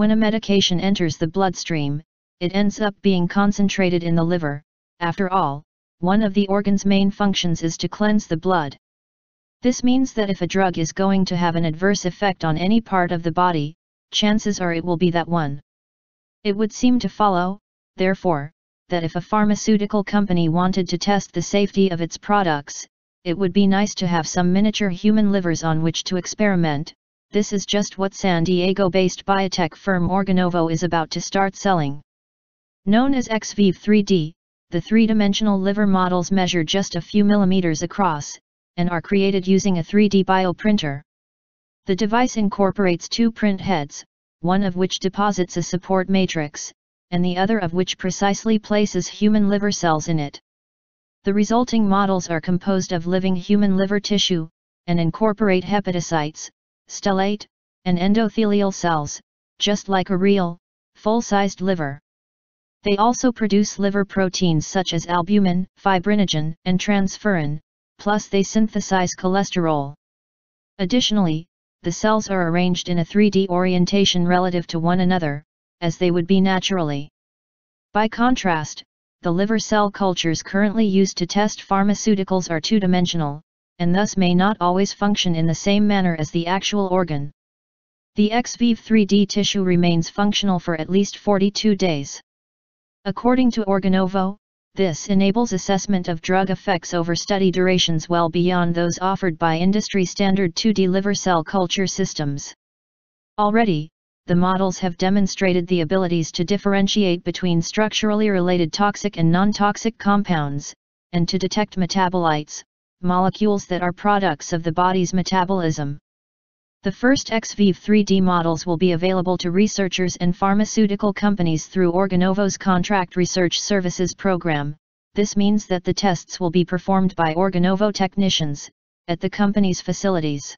When a medication enters the bloodstream, it ends up being concentrated in the liver. After all, one of the organ's main functions is to cleanse the blood. This means that if a drug is going to have an adverse effect on any part of the body, chances are it will be that one. It would seem to follow, therefore, that if a pharmaceutical company wanted to test the safety of its products, it would be nice to have some miniature human livers on which to experiment. This is just what San Diego-based biotech firm Organovo is about to start selling. Known as XVIV 3D, the three-dimensional liver models measure just a few millimeters across, and are created using a 3D bioprinter. The device incorporates two print heads, one of which deposits a support matrix, and the other of which precisely places human liver cells in it. The resulting models are composed of living human liver tissue, and incorporate hepatocytes, stellate, and endothelial cells, just like a real, full-sized liver. They also produce liver proteins such as albumin, fibrinogen, and transferrin, plus they synthesize cholesterol. Additionally, the cells are arranged in a 3D orientation relative to one another, as they would be naturally. By contrast, the liver cell cultures currently used to test pharmaceuticals are two-dimensional, and thus may not always function in the same manner as the actual organ. The XVIV 3D tissue remains functional for at least 42 days. According to Organovo, this enables assessment of drug effects over study durations well beyond those offered by industry-standard 2D liver cell culture systems. Already, the models have demonstrated the abilities to differentiate between structurally related toxic and non-toxic compounds, and to detect metabolites, molecules that are products of the body's metabolism. The first XVIV 3D models will be available to researchers and pharmaceutical companies through Organovo's Contract Research Services program. This means that the tests will be performed by Organovo technicians, at the company's facilities.